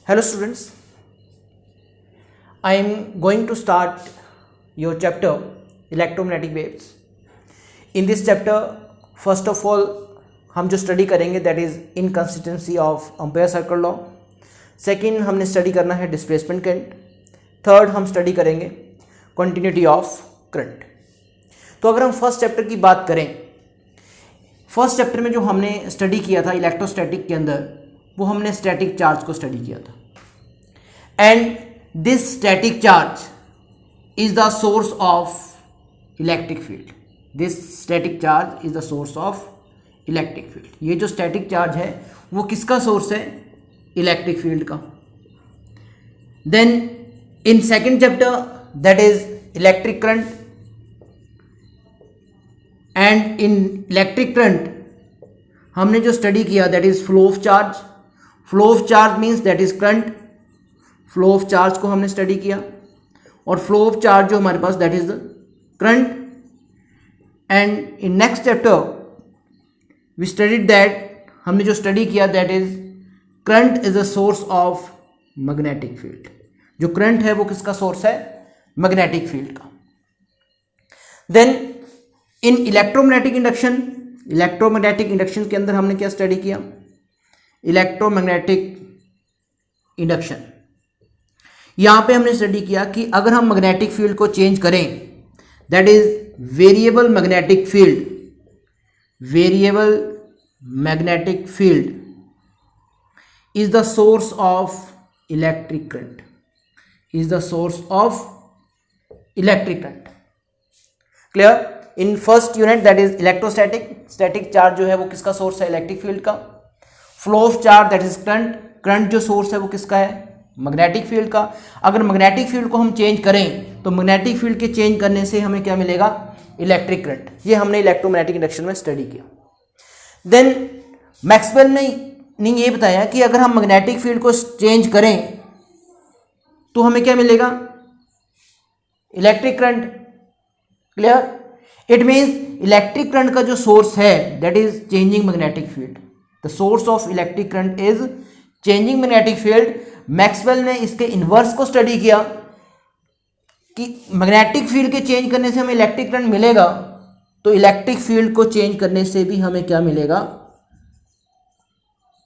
Hello students, I am going to start your chapter electromagnetic waves. In this chapter, first of all हम जो study करेंगे that is inconsistency of ampere circle law. Second हमने study करना है displacement current. Third हम study करेंगे continuity of current. तो अगर हम फर्स्ट चैप्टर की बात करें, फर्स्ट चैप्टर में जो हमने स्टडी किया था इलेक्ट्रोस्टैटिक के अंदर, वो हमने स्टैटिक चार्ज को स्टडी किया था. And this static charge is the source of electric field. This static charge is the source of electric field. ये जो स्टैटिक चार्ज है वो किसका सोर्स है? इलेक्ट्रिक फील्ड का. Then in second chapter that is electric current, and in electric current हमने जो study किया that is flow of charge. Flow of charge means that is current. Flow of charge को हमने study किया, और flow of charge जो हमारे पास that is the current. And in next chapter we studied that, हमने जो स्टडी किया that is current is a source of magnetic field. जो करंट है वो किसका सोर्स है? मैग्नेटिक फील्ड का. Then in electromagnetic induction, electromagnetic induction के अंदर हमने क्या स्टडी किया? Electromagnetic induction. यहां पे हमने स्टडी किया कि अगर हम मैग्नेटिक फील्ड को चेंज करें, that is variable magnetic field. Variable magnetic field is the source of electric current. Is the source of electric current. Clear? In first unit that is electrostatic. Static charge जो है वो किसका source है? Electric field का. Flow of charge that is current. Current जो source है वो किसका है? मैग्नेटिक फील्ड का. अगर मैग्नेटिक फील्ड को हम चेंज करें तो मैग्नेटिक फील्ड के चेंज करने से हमें क्या मिलेगा? Electric current. ये हमने इलेक्ट्रोमैग्नेटिक इंडक्शन में स्टडी किया. देन मैक्सवेल ने ये बताया कि अगर हम मैग्नेटिक फील्ड को चेंज करें तो हमें क्या मिलेगा? Electric current. Clear? It means electric current का जो सोर्स है that is changing magnetic field. The source of electric current is changing magnetic field. Maxwell ने इसके इन्वर्स को स्टडी किया कि मैग्नेटिक फील्ड के चेंज करने से हमें इलेक्ट्रिक करंट मिलेगा, तो इलेक्ट्रिक फील्ड को चेंज करने से भी हमें क्या मिलेगा?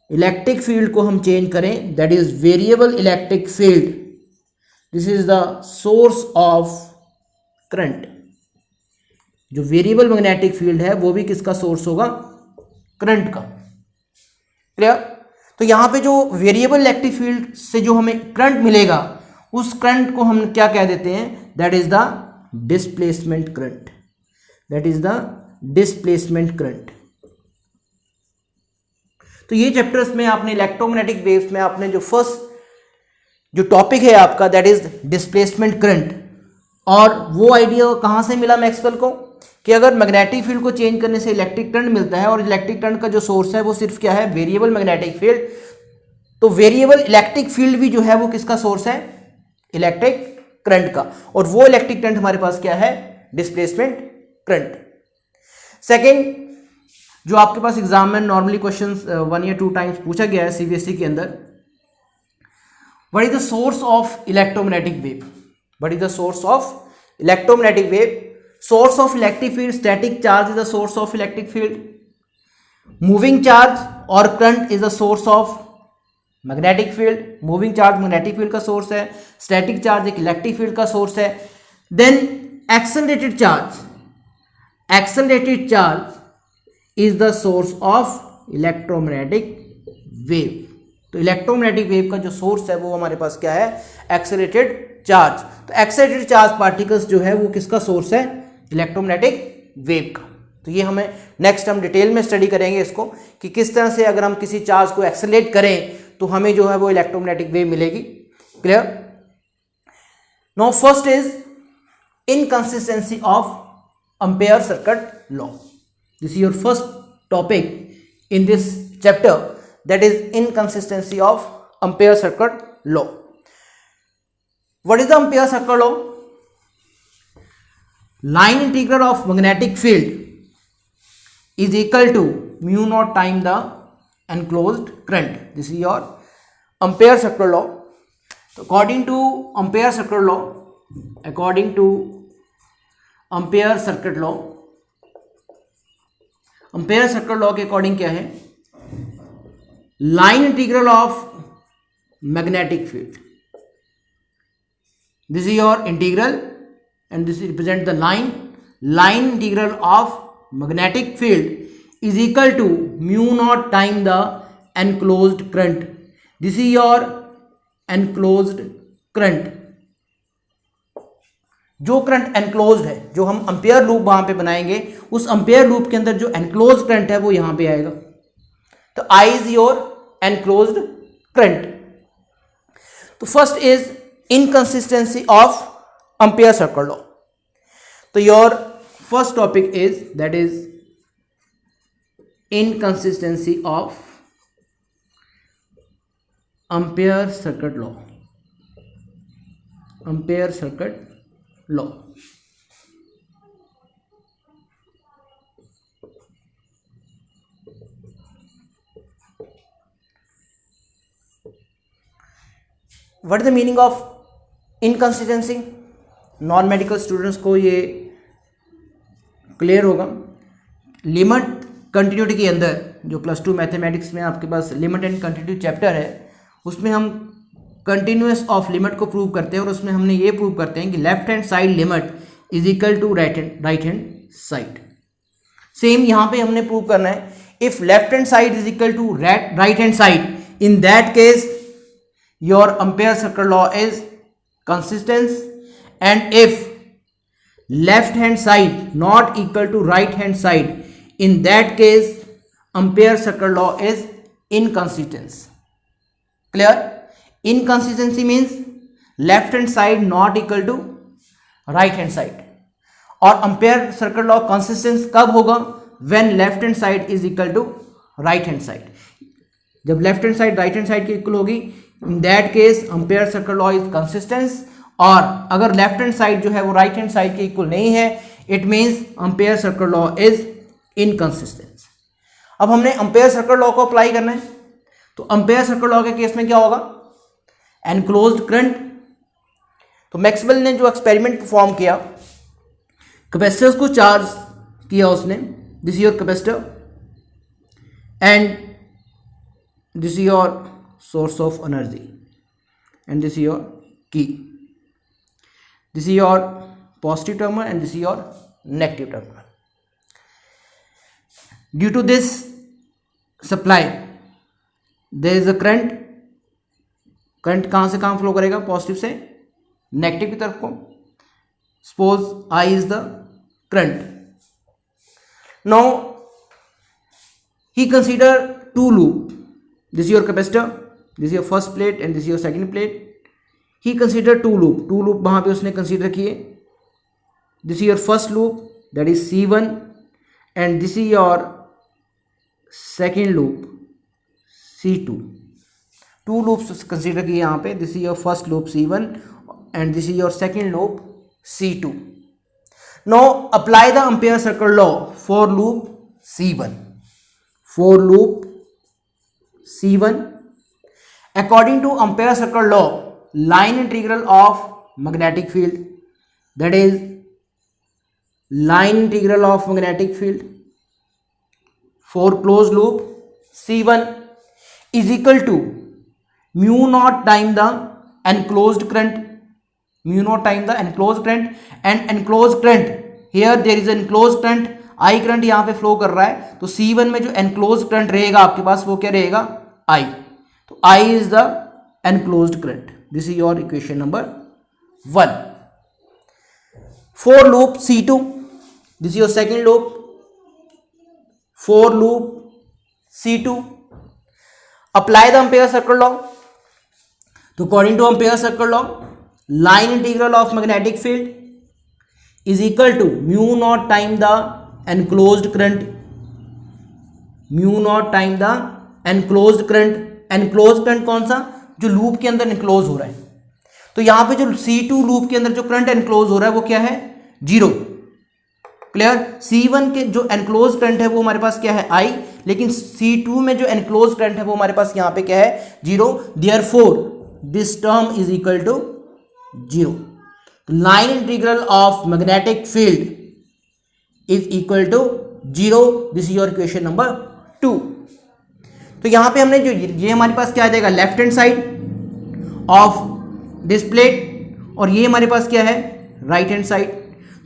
इलेक्ट्रिक फील्ड को हम चेंज करें that is variable electric field. This is the source of current. जो वेरिएबल मैग्नेटिक फील्ड है वो भी किसका सोर्स होगा? करंट का. क्लियर? तो यहां पे जो वेरिएबल इलेक्ट्रिक फील्ड से जो हमें करंट मिलेगा उस करंट को हम क्या कह देते हैं? That is the displacement current. That is the displacement current. तो ये चैप्टर्स में आपने इलेक्ट्रोमैग्नेटिक वेव्स में आपने जो फर्स्ट जो टॉपिक है आपका दैट इज डिस्प्लेसमेंट करंट. और वो आइडिया कहाँ से मिला मैक्सवेल को कि अगर मैग्नेटिक फील्ड को चेंज करने से इलेक्ट्रिक करंट मिलता है, और इलेक्ट्रिक करंट का जो सोर्स है वो सिर्फ क्या है? Variable magnetic field. तो वेरिएबल इलेक्ट्रिक फील्ड भी जो है वो किसका सोर्स है? इलेक्ट्रिक करंट का. और वो इलेक्ट्रिक करंट हमारे पास क्या है? Displacement current. सेकेंड, जो आपके पास एग्जाम में नॉर्मली क्वेश्चंस 1 या 2 टाइम्स पूछा गया है सीबीएसई के अंदर, what is the source of electromagnetic wave? What is the source of electromagnetic wave? Source of electric field, static charge is the source of electric field. Moving charge और current is the source of magnetic field. Moving charge magnetic field का source है, static charge एक electric field का source है. Then accelerated charge, accelerated charge is the source of electromagnetic wave. तो electromagnetic wave का जो source है वो हमारे पास क्या है? Accelerated charge. तो एक्सेलरेटेड चार्ज पार्टिकल्स जो है वो किसका सोर्स है? इलेक्ट्रोमैग्नेटिक वेव का. तो ये हमें नेक्स्ट हम डिटेल में स्टडी करेंगे इसको कि किस तरह से अगर हम किसी चार्ज को एक्सेलरेट करें तो हमें जो है वो इलेक्ट्रोमैग्नेटिक वेव मिलेगी. Clear? Now first is inconsistency of ampere circuit law. This is your first topic in this chapter, that is inconsistency of Ampere circuit law. What is the Ampere circuit law? Line integral of magnetic field is equal to mu naught time the enclosed current. This is your Ampere circular law, तो according to Ampere circular law, according to Ampere circuit law, Ampere circular law के according क्या है, line integral of magnetic field, this is your integral and this represent the line integral of magnetic field is equal to mu naught time the enclosed current. This is your enclosed current. जो current enclosed है, जो हम ampere loop वहां पे बनाएंगे, उस ampere loop के अंदर जो एनक्लोज्ड करंट है वो यहां पे आएगा, तो I is your enclosed current. तो first is inconsistency of ampere circular law. So your first topic is, that is inconsistency of ampere circuit law, ampere circuit law. What is the meaning of inconsistency? Non medical students को ये clear होगा. Limit continuity के अंदर जो +2 mathematics में आपके पास limit and continuity chapter है, उसमें हम कंटिन्यूस ऑफ लिमिट को प्रूव करते हैं और उसमें हमने ये प्रूव करते हैं कि left hand side limit is equal to right hand side. Same यहाँ पे हमने प्रूव करना है, if left hand side is equal to right hand side, in that case your ampere circular law is consistence, and if left hand side not equal to right hand side, in that case ampere circular law is inconsistence. Clear? Inconsistency means left hand side not equal to right hand side, और ampere circular law consistence कब होगा? when left hand side is equal to right hand side. जब left hand side right hand side के equal होगी, in that case Ampere circular law is consistence. और अगर left hand side जो है वो राइट हैंड साइड के equal नहीं है, it means Ampere circular law is inconsistence. अब हमने अम्पेयर सर्कुलर लॉ को अप्लाई करना है, तो अम्पेयर सर्कुलर लॉ के केस में क्या होगा? Enclosed current. तो मैक्सवेल ने जो एक्सपेरिमेंट परफॉर्म किया, कैपेसिटर्स को चार्ज किया उसने, this is your capacitor and this is your source of energy and this is your key. This is your positive terminal and this is your negative terminal. Due to this supply there is a current. कहाँ से कहाँ flow करेगा? Positive से negative की तरफ को. Suppose I is the current. Now he consider two loop. This is your capacitor, this is your first plate and this is your second plate. He considered two loop वहाँ पे उसने consider किए. This is your first loop, that is C1, and this is your second loop C2. Two loops consider किए यहाँ पे. This is your first loop C1 and this is your second loop C2. Now apply the ampere circular law for loop C1. For loop C1, according to ampere circular law, line integral of magnetic field, that is line integral of magnetic field for closed loop C1 is equal to mu naught time the enclosed current, mu naught time the enclosed current, and enclosed current, here there is an enclosed current, I current यहाँ पे flow कर रहा है, तो C1 में जो enclosed current रहेगा आपके पास वो क्या रहेगा? I. तो I is the enclosed current. This is your equation number 1. For loop C2, this is your second loop. For loop C2, apply the ampere circular law. So according to ampere circular law, line integral of magnetic field is equal to mu naught time the enclosed current, mu naught time the enclosed current. enclosed current कौन सा? जो loop के अंदर enclose हो रहा है. तो यहां पे जो C2 लूप के अंदर जो करंट enclose हो रहा है वो क्या है? 0. क्लियर? C1 के जो enclosed करंट है वो हमारे पास क्या है? I. लेकिन C2 में जो एनक्लोज करंट है वो हमारे पास यहाँ पे क्या है, 0, therefore this term is equal to 0। Line integral of magnetic field is equal to 0। This is your equation number 2। तो यहां पे हमने जो ये हमारे पास क्या आ जाएगा, left hand side of this plate, और ये हमारे पास क्या है, राइट हैंड साइड।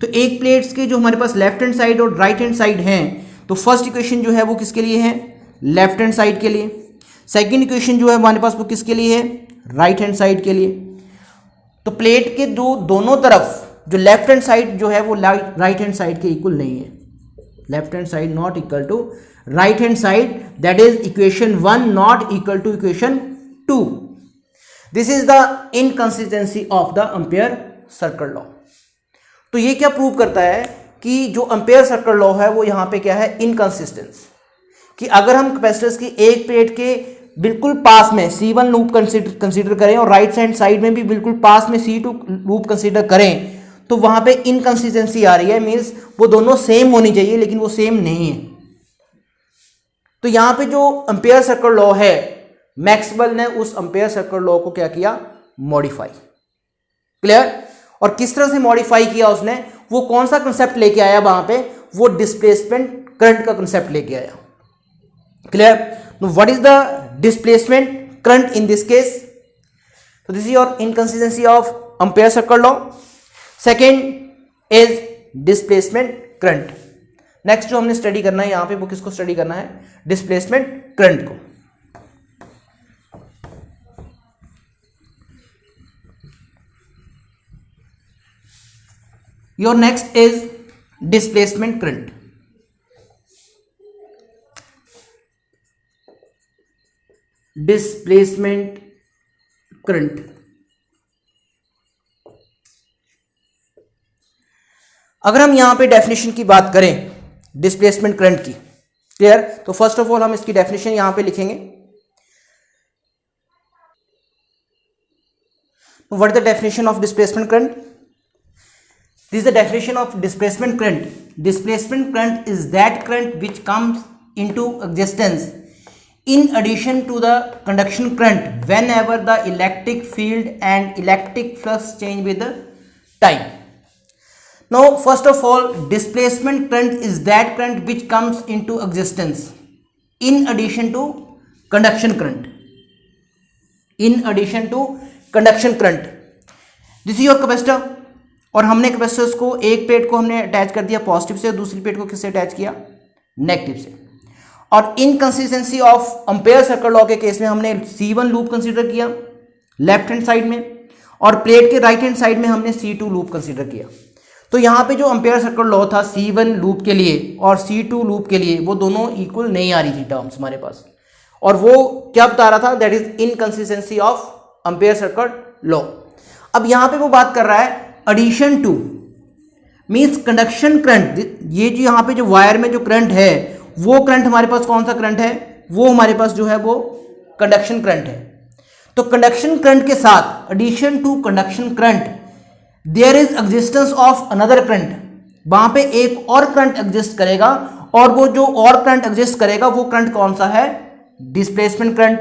तो एक प्लेट्स के जो हमारे पास लेफ्ट हैंड साइड और राइट हैंड साइड हैं, तो फर्स्ट इक्वेशन जो है वो किसके लिए है, लेफ्ट हैंड साइड के लिए। सेकंड इक्वेशन जो है हमारे पास वो किसके लिए है, राइट हैंड साइड के लिए। तो प्लेट के दोनों तरफ जो लेफ्ट हैंड साइड जो है वो राइट हैंड साइड के इक्वल नहीं है। Left hand side not equal to right hand side, that is equation 1 not equal to equation 2। This is the inconsistency of the ampere circle law. तो ये क्या prove करता है कि जो एम्पियर सर्कल लॉ है वो यहाँ पे क्या है, इनकंसिस्टेंस, कि अगर हम कैपेसिटर्स की एक प्लेट के बिल्कुल पास में C1 लूप कंसीडर करें और राइट हैंड साइड में भी बिल्कुल पास में C2 लूप कंसीडर करें, तो वहां पे इनकंसिस्टेंसी आ रही है, मींस वो दोनों सेम होनी चाहिए लेकिन वो सेम नहीं है। तो यहां पे जो एम्पियर सर्कल लॉ है, मैक्सवेल ने उस एम्पियर सर्कल लॉ को क्या किया, मॉडिफाई। क्लियर? और किस तरह से मॉडिफाई किया उसने, वो कौन सा कंसेप्ट लेके आया वहां पे, वो डिस्प्लेसमेंट करंट का कंसेप्ट लेके आया। Clear? What is the displacement current in this case? तो this is your inconsistency of ampere circle law. Second is displacement current. Next जो हमने स्टडी करना है यहां पे, वो किसको स्टडी करना है, डिस्प्लेसमेंट करंट को। Your next is displacement current. Displacement current. अगर हम यहां पे डेफिनेशन की बात करें डिस्प्लेसमेंट करंट की, क्लियर, तो फर्स्ट ऑफ ऑल हम इसकी डेफिनेशन यहां पे लिखेंगे। What is the definition of displacement current? This is the definition of displacement current. Displacement current is that current which comes into existence in addition to the conduction current whenever the electric field and electric flux change with the time. Now, first of all, displacement current is that current which comes into existence in addition to conduction current. In addition to conduction current. This is your capacitor. और हमने capacitors को, एक plate को हमने attach कर दिया positive से, दूसरी प्लेट को किससे अटैच किया, नेगेटिव से। और inconsistency of ampere circle law के केस में हमने C1 लूप कंसीडर किया लेफ्ट हैंड साइड में, और प्लेट के राइट हैंड साइड में हमने C2 लूप कंसीडर किया। तो यहाँ पे जो एम्पियर सर्कल लॉ था C1 लूप के लिए और C2 लूप के लिए, वो दोनों इक्वल नहीं आ रही थी टर्म्स हमारे पास, और वो क्या बता रहा था, that is inconsistency of ampere circle law. अब यहाँ पे वो बात कर रहा है addition to, means conduction current. ये जो यहाँ पे जो वायर में जो करंट है, वो करंट हमारे पास कौन सा करंट है, वो हमारे पास जो है वो कंडक्शन करंट है। तो कंडक्शन करंट के साथ addition to conduction current there is existence of another current, वहां पे एक और करंट एग्जिस्ट करेगा, और वो जो और करंट एग्जिस्ट करेगा वो करंट कौन सा है, डिस्प्लेसमेंट करंट।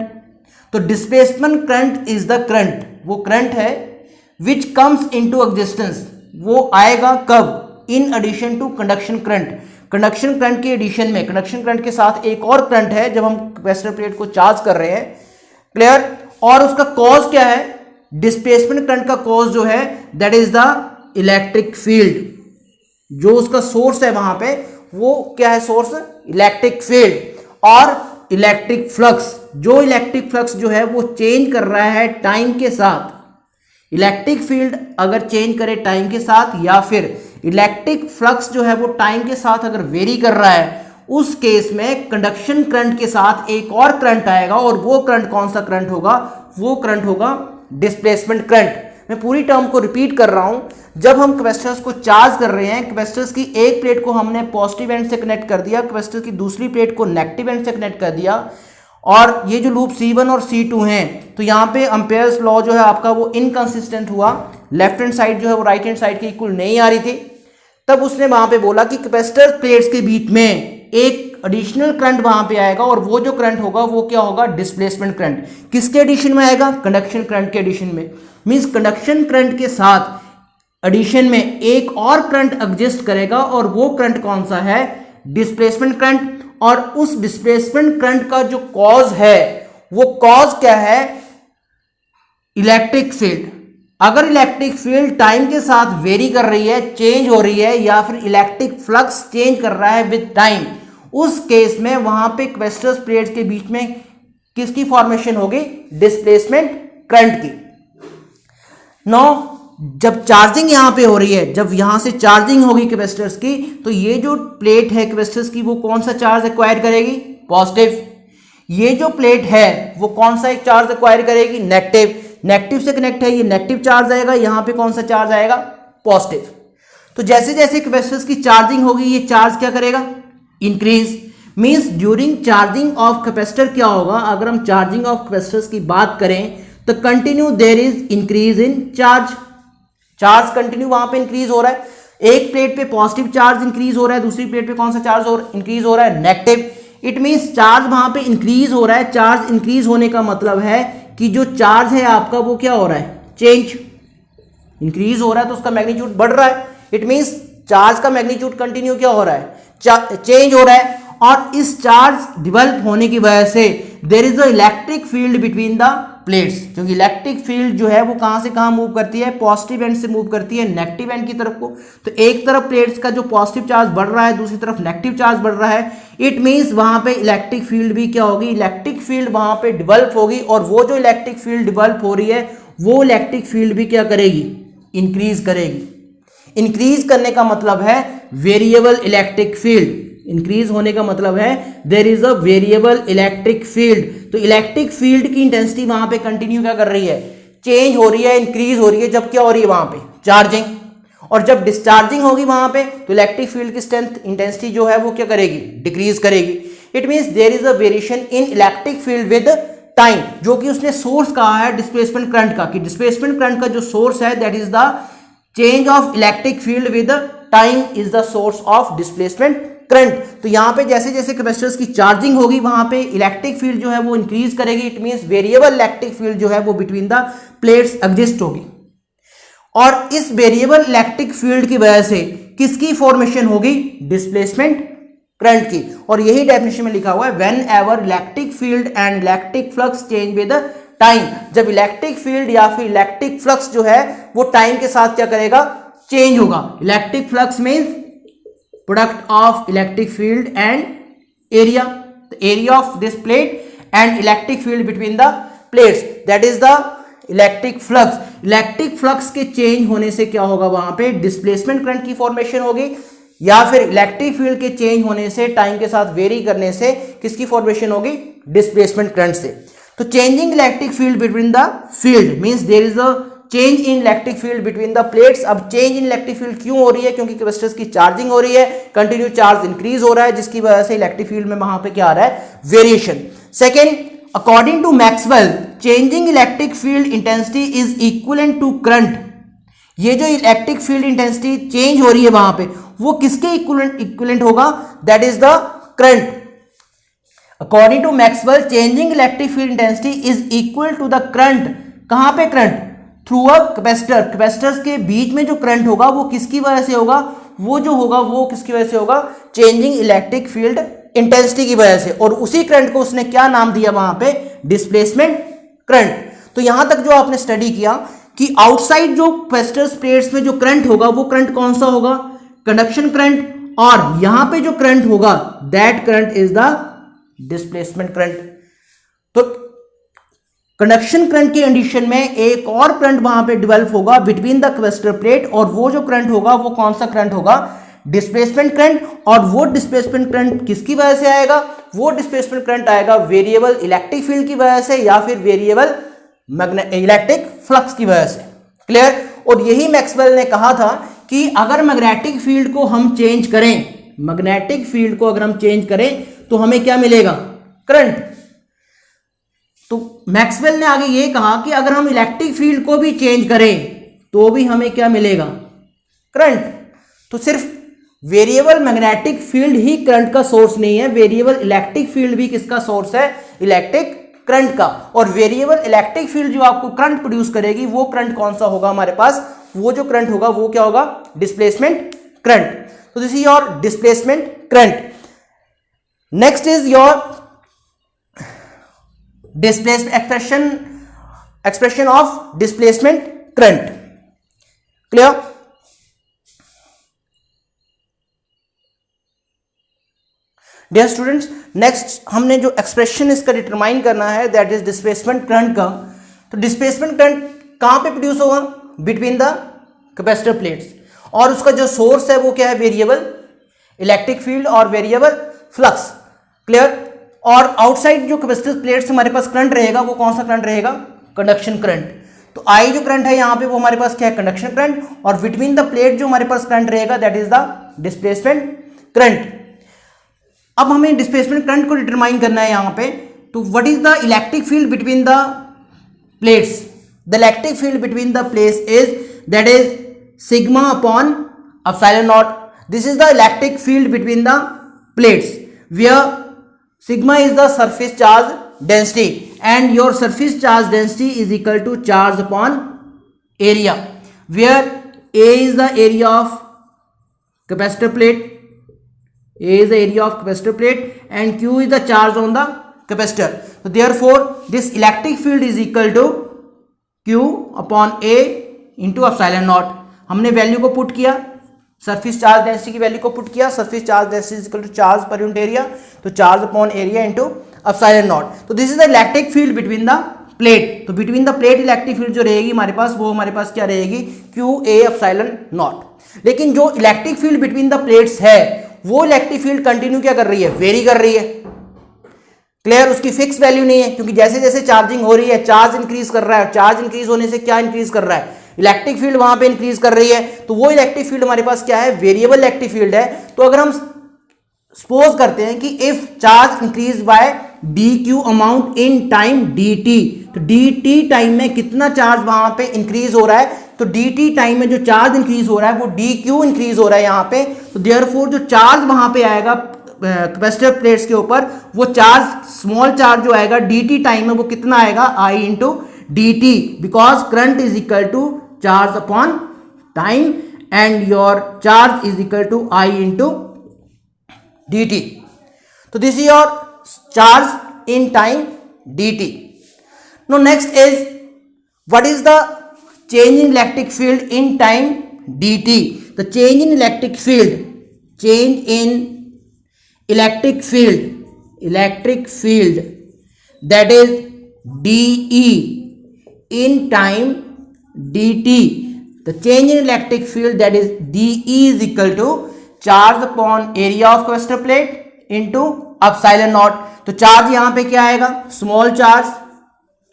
तो displacement current is the current, वो करंट है विच कम्स इनटू एग्जिस्टेंस, वो आएगा कब, in addition to conduction current. Conduction current के एडिशन में, कंडक्शन करंट के साथ एक और करंट है जब हम कैपेसिटर प्लेट को चार्ज कर रहे हैं। क्लियर? और उसका कॉज क्या है, डिस्प्लेसमेंट करंट का कॉज जो है that is the electric field. जो उसका सोर्स है वहां पे, वो क्या है सोर्स, इलेक्ट्रिक फील्ड और इलेक्ट्रिक फ्लक्स। जो इलेक्ट्रिक फ्लक्स जो है वो चेंज कर रहा है टाइम के साथ। इलेक्ट्रिक फील्ड अगर चेंज करे टाइम के साथ, या फिर इलेक्ट्रिक फ्लक्स जो है वो टाइम के साथ अगर वेरी कर रहा है, उस केस में कंडक्शन करंट के साथ एक और करंट आएगा, और वो करंट कौन सा करंट होगा, वो करंट होगा डिस्प्लेसमेंट करंट। मैं पूरी टर्म को रिपीट कर रहा हूं, जब हम कैपेसिटर्स को चार्ज कर रहे हैं, कैपेसिटर्स की एक प्लेट को हमने पॉजिटिव एंड से कनेक्ट कर दिया, कैपेसिटर की दूसरी प्लेट को नेगेटिव एंड से कनेक्ट कर दिया, और ये जो लूप C1 और C2 हैं, तो यहाँ पे एम्पियर्स लॉ जो है आपका वो इनकंसिस्टेंट हुआ, लेफ्ट हैंड साइड जो है वो राइट हैंड साइड के इक्वल नहीं आ रही थी। तब उसने वहां पे बोला कि कैपेसिटर प्लेट्स के बीच में एक एडिशनल करंट वहां पे आएगा और वो जो करंट होगा वो क्या होगा, डिस्प्लेसमेंट करंट। किसके एडिशन में आएगा, कंडक्शन करंट के एडिशन में। मींस कंडक्शन करंट के साथ एडिशन में एक और करंट एग्जिस्ट करेगा और वो करंट कौन सा है, डिस्प्लेसमेंट करंट। और उस डिस्प्लेसमेंट करंट का जो कॉज है वो कॉज क्या है, इलेक्ट्रिक फील्ड। अगर इलेक्ट्रिक फील्ड टाइम के साथ वेरी कर रही है, चेंज हो रही है, या फिर इलेक्ट्रिक फ्लक्स चेंज कर रहा है विद टाइम, उस केस में वहां पे क्वेस्टर्स प्लेट्स के बीच में किसकी फॉर्मेशन होगी, डिस्प्लेसमेंट करंट की। नो, जब चार्जिंग यहां पे हो रही है, जब यहां से चार्जिंग होगी कैपेसिटर्स की, तो ये जो प्लेट है कैपेसिटर्स की वो कौन सा चार्ज एक्वायर करेगी, पॉजिटिव। ये जो प्लेट है वो कौन सा एक चार्ज एक्वायर करेगी, नेगेटिव। नेगेटिव से कनेक्ट है, ये नेगेटिव चार्ज आएगा, यहां पे कौन सा चार्ज आएगा, पॉजिटिव। तो जैसे जैसे कैपेसिटर्स की चार्जिंग होगी ये चार्ज क्या करेगा, increase. Means during charging of capacitor क्या होगा, अगर हम चार्जिंग ऑफ कैपेसिटर्स की बात करें तो continue there is increase in charge. Charge continue वहां पे इंक्रीज हो रहा है। एक प्लेट पे पॉजिटिव चार्ज इंक्रीज हो रहा है, दूसरी प्लेट पे कौन सा चार्ज इंक्रीज हो रहा है, नेगेटिव। इट मींस चार्ज वहां पे इंक्रीज हो रहा है। चार्ज इंक्रीज होने का मतलब है कि जो चार्ज है आपका वो क्या हो रहा है, चेंज। इंक्रीज हो रहा है तो उसका मैग्नीट्यूड बढ़ रहा है। इट मींस चार्ज का मैग्नीट्यूड कंटिन्यू क्या हो रहा है, चेंज हो रहा है। और इस चार्ज डिवेल्प होने की वजह से there is a electric field between the plates, क्योंकि इलेक्ट्रिक फील्ड जो है वो कहां से कहां मूव करती है, पॉजिटिव एंड से मूव करती है नेगेटिव एंड की तरफ को। तो एक तरफ प्लेट्स का जो पॉजिटिव चार्ज बढ़ रहा है, दूसरी तरफ नेगेटिव चार्ज बढ़ रहा है। इट मींस वहां पे इलेक्ट्रिक फील्ड भी क्या होगी, इलेक्ट्रिक फील्ड वहां पे डिवेल्प होगी। और वो जो इलेक्ट्रिक फील्ड डिवेल्प हो रही है वो इलेक्ट्रिक फील्ड भी क्या करेगी, इंक्रीज करेगी। इंक्रीज करने का मतलब है वेरिएबल इलेक्ट्रिक फील्ड। इंक्रीज होने का मतलब है there is a variable electric field. तो इलेक्ट्रिक फील्ड की इंटेंसिटी वहां पे कंटिन्यू क्या कर रही है, चेंज हो रही है, इंक्रीज हो रही है। जब क्या हो रही है वहां पे, चार्जिंग। और जब डिस्चार्जिंग होगी वहां पे तो इलेक्ट्रिक फील्ड की स्ट्रेंथ, इंटेंसिटी जो है वो क्या करेगी, डिक्रीज करेगी। It means there is a variation in electric field with time, जो कि उसने सोर्स कहा है डिस्प्लेसमेंट करंट का, कि डिस्प्लेसमेंट करंट का जो सोर्स है that is the change of electric field with time is the source of displacement current. तो यहां पे जैसे जैसे कैपेसिटर्स की चार्जिंग होगी वहां पे इलेक्ट्रिक फील्ड जो है वो इंक्रीज करेगी। It means variable electric field जो है वो बिटवीन द प्लेट्स एग्जिस्ट होगी। और इस वेरिएबल इलेक्ट्रिक फील्ड की वजह से किसकी फॉर्मेशन होगी, डिस्प्लेसमेंट करंट की। और यही डेफिनेशन में लिखा हुआ है, when ever electric field and electric flux change with time. जब इलेक्ट्रिक फील्ड या फिर इलेक्ट्रिक फ्लक्स जो है वो टाइम के साथ क्या करेगा, चेंज होगा। Electric flux means product of electric field and area, area of this plate and electric field between the plates, that is the electric flux. Electric flux के चेंज होने से क्या होगा, वहां पे डिस्प्लेसमेंट करंट की फॉर्मेशन होगी, या फिर इलेक्ट्रिक फील्ड के चेंज होने से टाइम के साथ वेरी करने से किसकी फॉर्मेशन होगी, डिस्प्लेसमेंट करंट से। तो changing electric field between the field means there is a change in electric field between the plates. अब चेंज इन इलेक्ट्रिक फील्ड क्यों हो रही है, क्योंकि कैपेसिटर्स की चार्जिंग हो रही है, कंटिन्यू चार्ज इंक्रीज हो रहा है, जिसकी वजह से इलेक्ट्रिक फील्ड में वहां पे क्या आ रहा है, variation. Second, according to Maxwell changing electric field intensity is equivalent to current. ये जो इलेक्ट्रिक फील्ड इंटेंसिटी चेंज हो रही है वहां पे वो किसके इक्विवेलेंट होगा, that is the current. According to Maxwell changing electric field intensity is equal to the current. कहां पे current, through a capacitor. Capacitors के बीच में जो करंट होगा वो किसकी वजह से होगा, वो जो होगा वो किसकी वजह से होगा, चेंजिंग इलेक्ट्रिक फील्ड इंटेंसिटी की वजह से। और उसी करंट को उसने क्या नाम दिया वहां पे, डिस्प्लेसमेंट करंट। तो यहां तक जो आपने स्टडी किया कि आउटसाइड जो कैपेसिटर्स प्लेट्स में जो करंट होगा वो करंट कौन सा होगा, कंडक्शन करंट। और यहां पे जो करंट होगा that current is the displacement current. तो कंडक्शन करंट की कंडीशन में एक और करंट वहां पे डेवलप होगा बिटवीन द कैपेसिटर प्लेट, और वो जो करंट होगा वो कौन सा करंट होगा, डिस्प्लेसमेंट करंट। और वो डिस्प्लेसमेंट करंट किसकी वजह से आएगा, वो डिस्प्लेसमेंट करंट आएगा वेरिएबल इलेक्ट्रिक फील्ड की वजह से या फिर वेरिएबल इलेक्ट्रिक फ्लक्स की वजह से। क्लियर। और यही मैक्सवेल ने कहा था कि अगर मैग्नेटिक फील्ड को हम चेंज करें, मैग्नेटिक फील्ड को अगर हम चेंज करें तो हमें क्या मिलेगा, करंट। तो मैक्सवेल ने आगे ये कहा कि अगर हम इलेक्ट्रिक फील्ड को भी चेंज करें तो भी हमें क्या मिलेगा, करंट। तो सिर्फ वेरिएबल मैग्नेटिक फील्ड ही करंट का सोर्स नहीं है, वेरिएबल इलेक्ट्रिक फील्ड भी किसका सोर्स है, इलेक्ट्रिक करंट का। और वेरिएबल इलेक्ट्रिक फील्ड जो आपको करंट प्रोड्यूस करेगी वो करंट कौन सा होगा हमारे पास, वो जो करंट होगा वो क्या होगा, डिस्प्लेसमेंट करंट। तो this is your displacement current. Next is your displacement expression of displacement current. Clear? Dear students, next हमने जो एक्सप्रेशन इसका डिटरमाइन करना है दैट इज डिस्प्लेसमेंट करंट का। तो डिस्प्लेसमेंट करंट कहां पे प्रोड्यूस होगा, बिटवीन द कैपेसिटर प्लेट्स, और उसका जो सोर्स है वो क्या है, वेरिएबल इलेक्ट्रिक फील्ड और वेरिएबल फ्लक्स। क्लियर? और आउटसाइड जो कैपेसिटर प्लेट्स हमारे पास करंट रहेगा वो कौन सा करंट रहेगा, कंडक्शन करंट। तो आई जो करंट है यहाँ पे वो हमारे पास क्या है, कंडक्शन करंट, और बिटवीन द प्लेट जो हमारे पास करंट रहेगा that is the displacement current. अब हमें डिस्प्लेसमेंट करंट को डिटरमाइन करना है यहाँ पे। तो what is the electric field between the plates, the electric field between the plates is that is sigma upon epsilon naught. This is the electric field between the plates where sigma is the surface charge density and your surface charge density is equal to charge upon area, where A is the area of capacitor plate, A is the area of capacitor plate and Q is the charge on the capacitor. So therefore this electric field is equal to Q upon A into epsilon naught. हमने value को put किया, surface charge density की value को put किया, surface charge density is equal to charge per unit area, तो charge upon area into epsilon not. तो this is the electric field between the plate. तो between the plate electric field जो रहेगी हमारे पास वो हमारे पास क्या रहेगी, क्यू ए एप्सिलॉन नॉट। लेकिन जो electric field between the plates है वो इलेक्ट्रिक फील्ड कंटिन्यू क्या कर रही है, वेरी कर रही है। क्लियर? उसकी फिक्स वैल्यू नहीं है, क्योंकि जैसे जैसे चार्जिंग हो रही है चार्ज इंक्रीज कर रहा है, चार्ज इंक्रीज होने से क्या इंक्रीज कर रहा है, इलेक्ट्रिक फील्ड वहां पे इंक्रीज कर रही है। तो वो इलेक्ट्रिक फील्ड हमारे पास क्या है, वेरिएबल इलेक्ट्रिक फील्ड है। तो अगर हम सपोज करते हैं कि if charge increase by D Q amount in time d t, तो डी टी टाइम में कितना चार्ज वहां पे इंक्रीज हो रहा है, तो डी टी टाइम में जो चार्ज इंक्रीज हो रहा है वो डी क्यू इंक्रीज हो रहा है यहाँ पे। तो देयरफॉर जो चार्ज वहां पे आएगा कैपेसिटर प्लेट्स के ऊपर, वो चार्ज स्मॉल चार्ज जो आएगा डी टी टाइम में वो कितना आएगा, I into d t, because current is equal to charge upon time and your charge is equal to I into d t. तो this is your charge in time d t. No next is what is the change in electric field in time d t. The change in electric field, change in electric field that is dE in time dt. The change in electric field that is dE is equal to charge upon area of capacitor plate into epsilon naught. तो charge यहाँ पे क्या आएगा, small charge,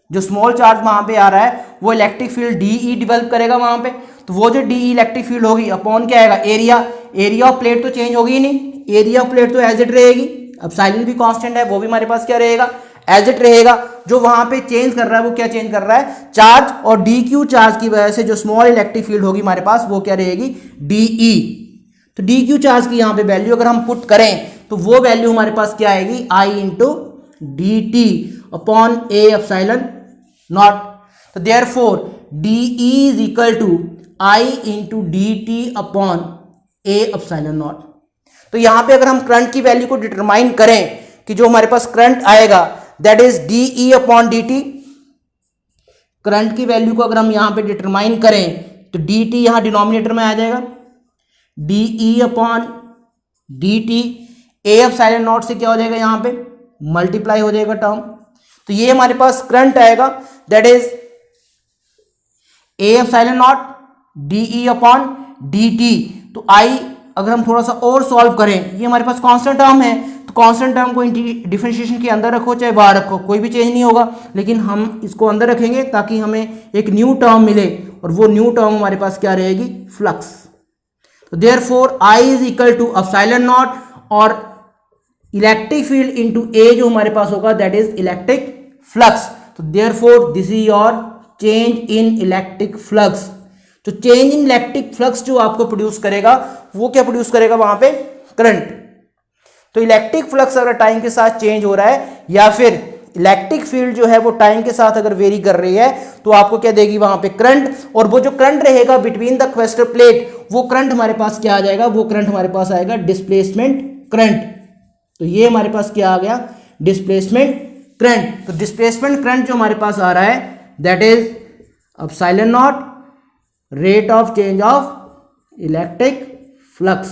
जो small charge वहां पे आ रहा है वो इलेक्ट्रिक फील्ड डीई डेवलप करेगा वहां पे। तो वो जो डीई इलेक्ट्रिक फील्ड होगी अपॉन क्या आएगा, एरिया। एरिया ऑफ प्लेट तो चेंज होगी ही नहीं, एरिया ऑफ प्लेट तो एज इट रहेगी, एप्सिलॉन भी कांस्टेंट है वो भी हमारे पास क्या रहेगा, एज इट रहेगा। जो वहां पे चेंज कर रहा है वो क्या चेंज कर रहा है, चार्ज, और डी क्यू चार्ज की वजह से जो स्मॉल इलेक्ट्रिक फील्ड होगी हमारे पास वो क्या रहेगी, डीई। तो डी क्यू चार्ज की यहाँ पे वैल्यू अगर हम पुट करें तो वो वैल्यू हमारे पास क्या आएगी, I into d t upon A epsilon not. तो therefore d E is equal to I into d t upon A epsilon not. तो यहां पे अगर हम करंट की वैल्यू को डिटरमाइन करें कि जो हमारे पास करंट आएगा that is dE upon d t, current की वैल्यू को अगर हम यहां पे डिटरमाइन करें तो डी टी यहां डिनोमिनेटर में आ जाएगा, dE upon d t, A epsilon naught से क्या हो जाएगा यहां पे मल्टीप्लाई हो जाएगा टर्म। तो ये हमारे पास करंट आएगा that is A epsilon naught dE upon d t. तो आई अगर हम थोड़ा सा और सॉल्व करें, ये हमारे पास कांस्टेंट टर्म है, तो कांस्टेंट टर्म को डिफरेंशिएशन के अंदर रखो चाहे बाहर रखो कोई भी चेंज नहीं होगा, लेकिन हम इसको अंदर रखेंगे ताकि हमें एक न्यू टर्म मिले, और वो न्यू टर्म हमारे पास क्या रहेगी, फ्लक्स। तो therefore I is equal to epsilon naught और इलेक्ट्रिक फील्ड इनटू ए जो हमारे पास होगा दैट इज इलेक्ट्रिक फ्लक्स। तो therefore this is your change in electric flux. तो चेंज इन इलेक्ट्रिक फ्लक्स जो आपको प्रोड्यूस करेगा वो क्या प्रोड्यूस करेगा वहां पे, करंट। तो इलेक्ट्रिक फ्लक्स अगर टाइम के साथ चेंज हो रहा है या फिर इलेक्ट्रिक फील्ड जो है वो टाइम के साथ अगर वेरी कर रही है तो आपको क्या देगी वहां पे, करंट। और वो जो करंट रहेगा बिटवीन द क्वेस्टर प्लेट, वो करंट हमारे पास क्या आ जाएगा, वो करंट हमारे पास आएगा डिस्प्लेसमेंट करंट। तो ये हमारे पास क्या आ गया, डिस्प्लेसमेंट करंट। तो डिस्प्लेसमेंट करंट जो हमारे पास आ रहा है that is epsilon naught rate of change of electric flux.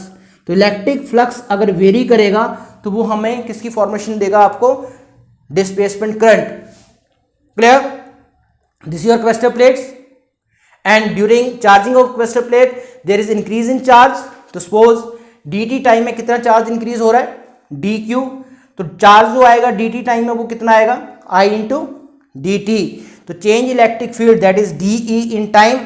तो इलेक्ट्रिक फ्लक्स अगर वेरी करेगा तो वो हमें किसकी फॉर्मेशन देगा, आपको displacement current. Clear? This your capacitor plates and during charging of capacitor plate there is increase in charge. तो सपोज dt टाइम में कितना चार्ज इंक्रीज हो रहा है, dq। तो चार्ज जो आएगा dt टाइम में वो कितना आएगा, I इंटू dt। तो change electric field that is dE in time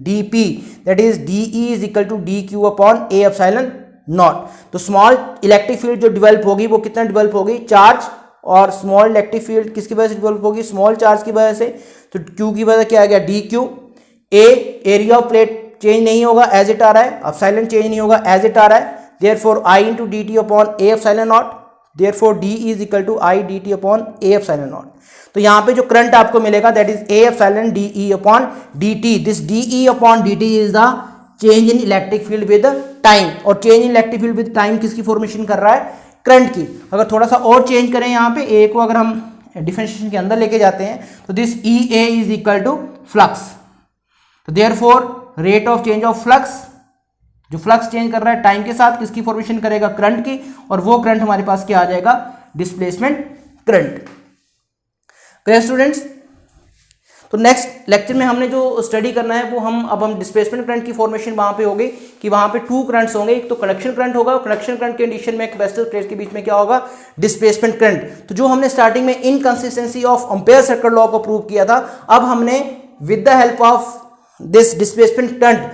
dp, that is dE is equal to dq upon a epsilon not. तो स्मॉल इलेक्ट्रिक फील्ड जो डेवलप होगी वो कितना डेवलप होगी, चार्ज। और स्मॉल इलेक्ट्रिक फील्ड किसकी वजह से डेवलप होगी, स्मॉल चार्ज की वजह से। तो q की वजह क्या आ गया, dq। a area of plate change नहीं होगा, एज इट आ रहा है। एप्सिलॉन चेंज नहीं होगा, एज इट आ रहा है। Therefore I into d t upon A epsilon naught, therefore d is equal to I dt upon a epsilon not. तो यहाँ पे जो करंट आपको मिलेगा that is a epsilon dE upon dt। This dE upon dt is the change in electric field with time. और change in electric field with time किसकी formation कर रहा है, करंट की। अगर थोड़ा सा और चेंज करें यहाँ पे a को, अगर हम डिफरेंशिएशन के अंदर लेके जाते हैं तो this EA is equal to flux. तो therefore rate of change of flux, जो फ्लक्स चेंज कर रहा है टाइम के साथ, किसकी फॉर्मेशन करेगा, करंट की। और वो करंट हमारे पास क्या आ जाएगा, डिस्प्लेसमेंट करंट। Clear students? तो नेक्स्ट लेक्चर में हमने जो स्टडी करना है वो हम डिस्प्लेसमेंट करंट की फॉर्मेशन वहां पे होगी कि वहां पे टू करंट्स होंगे। एक तो कंडक्शन करंट होगा, कंडक्शन करंट के कंडीशन में कैपेसिटर प्लेट के बीच में क्या होगा, डिस्प्लेसमेंट करंट। तो जो हमने स्टार्टिंग में inconsistency of ampere circuit law को प्रूव किया था, अब हमने with the help of this displacement current